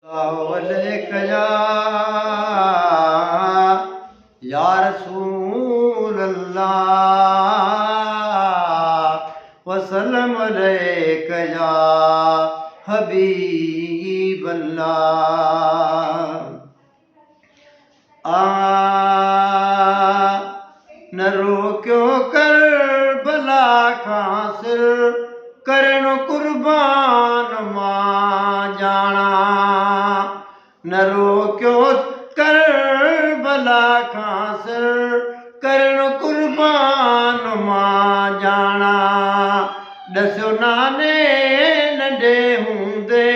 अलैका या रसूल अल्लाह वसल्लम अलैका या हबीब अल्लाह। न रोक्यो करबला खासिर करन कुर्बान मां जाना। न रोक्यो करबला खासिर करन कुर्बान मां जाना। दस्यो नाने नंढे हूंदे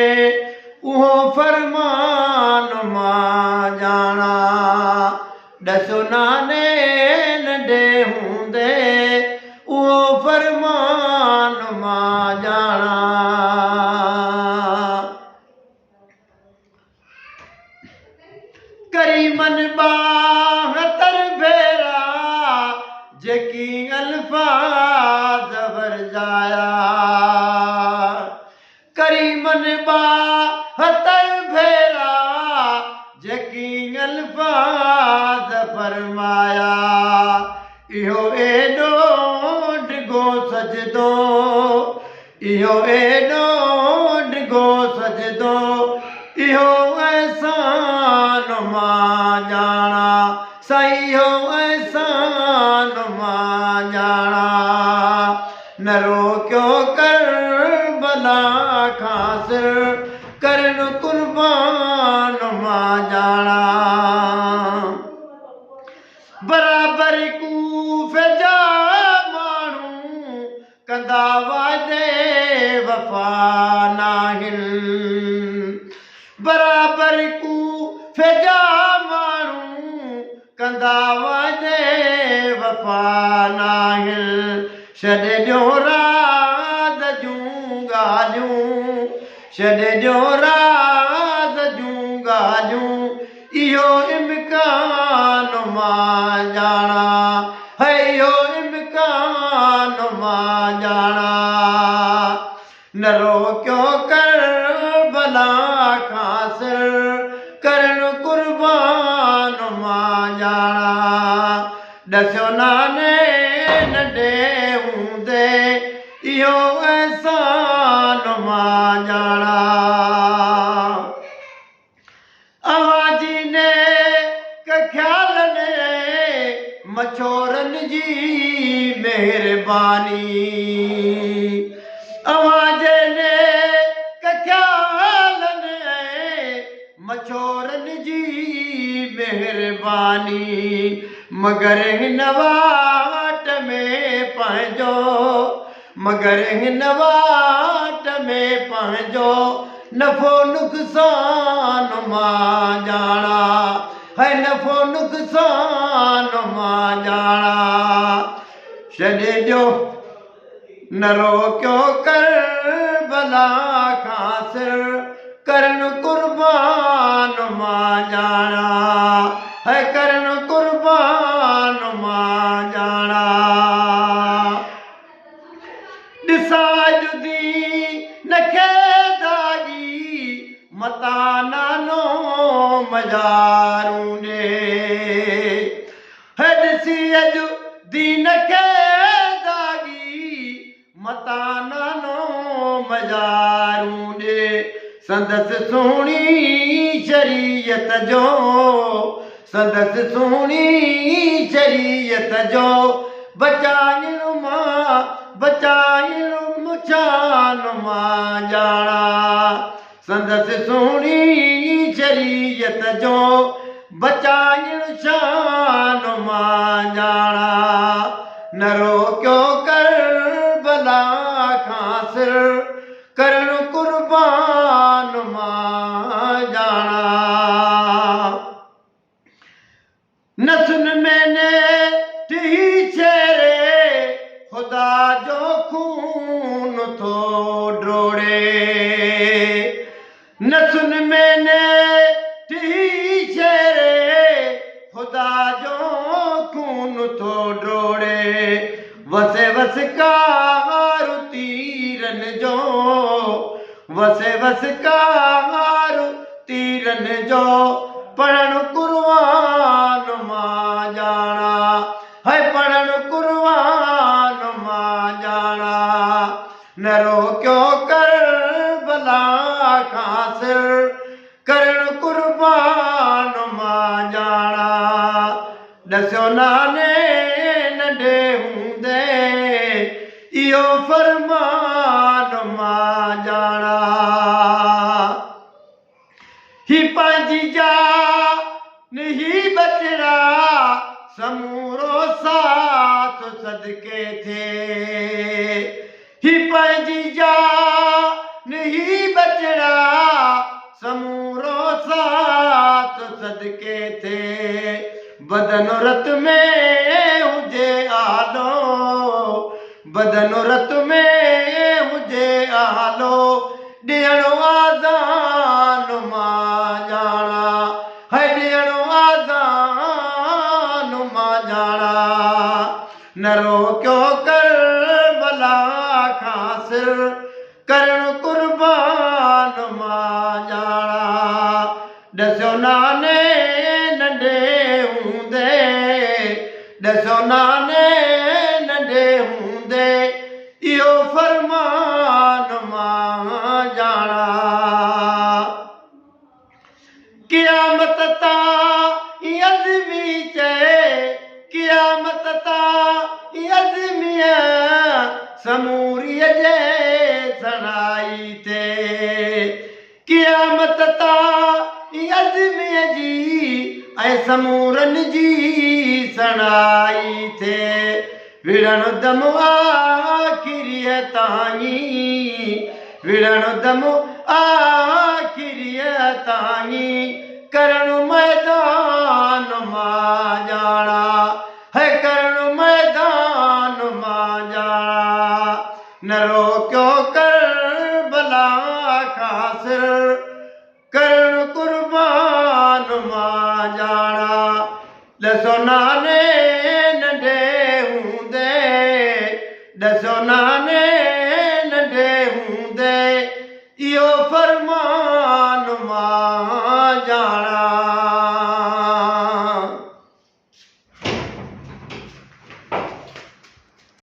उहो फरमान मां जाना। दस्यो नाने नंढे हूंदे उहो फरमान मां जाना। करीमन बाहतर भेरा जेकी अल्फाज वरजाया। करीमन बाहतर भेरा जेकी अल्फाज फरमाया। इहो एडो डिगो सजदो, इहो एडो डिगो सजदो, इहो एहसान मां जाना। साईं इहो एहसान मां जाना। न रोक्यो करबला खासिर करन कुर्बान मां जाना। बराबर कूफे जा माण्हू कंदा वादे वफ़ा नाहिनि। बराबर कूफे जा माण्हू कंदा वादे वफ़ा नाहिनि। छॾे ॾियो राज़ जूं ॻाल्हियूं, छॾे ॾियो राज़ जूं ॻाल्हियूं, इहो इम्कान मां जाना। है इहो इम्कान मां जाना। न रोक्यो करबला खासिर करन कुर्बान मां जाना। दस्यो नाने नंढे हूंदे इहो एहसान मां जाना। अवाजी ने ख्याल ने मछोरन जी मेहरबानी। अवाजे ने ख्याल ने मछोरन जी मेहरबानी। मगर हिन वाट में पंहिंजो, मगर हिन वाट में पंहिंजो नफ़ो नुक़सान मां जाना। है नफ़ो नुक़सान मां जाना। छॾे ॾियो न रोक्यो करबला खासिर करन कुर्बान मां जाना। है करन कुर्बान मां जाना। ॾिसा जुदी नखे दागी मता नानो मज़ारूं ॾे। है ॾिसी अॼु दीन खे दागी मता नानो मज़ारूं ॾे। संदसि सुहिणी शरीयत जो, संदसि सुहिणी शरीयत जो बचाइण मां, बचाइण मुछान मां जाना। संदसि सुहिणी शरीयत जो बचाइण शान मां जाना। न रोक्यो करबला खासिर करन कुर्बान मां जाना। नसन मैंने टी शेरे खुदा जो खून थो ड्रोड़े। नसन मैंने टी शेरे खुदा जो खून थो ड्रोड़े। वसे वसकार तीरन जो, वसे वसकार पीरनि जो पढ़ण कुर्बान मां जाना है पढ़ण कुर्बान मां जाना न रोक्यो कर भला खासिर करण कुर्बान मां जाना दस्यो नाने नंढे हूंदे इहो फरमान मां जाना ही पंहिंजी जान ही बचड़ा समूरो साथ सदके थे ही पंहिंजी जान ही बचड़ा समूरो साथ सदके थे बदन रत में हुजे आलो बदन रत में हुजे आलो ॾियणो आज़ान मां जाना है ॾियणो आज़ान मां जाना न रोक्यो कर भला खासिर करण कुर्बान मां जाना ॾसो नाने नंढे हूंदे ॾसो नाने नंढे हूंदे इहो फरमान मां जाना क़यामत ताईं अज़मी चए क़यामत ताईं अज़मीअ समूरीअ जे सणाई थे क़यामत ताईं अज़मीअ जी ऐं समूरनि जी सणाई थे विढ़ण दम आखिरीअ ताईं विढ़ण दम आखिरीअ ताईं करण मैदान मां जाना है करण मैदान मां जाना न रोक्यो कर भला खासिर करण कुर्बान मां जाना ॾसो नाने नंढे हूंदे ॾसो नाने नंढे हूंदे इहो फरमा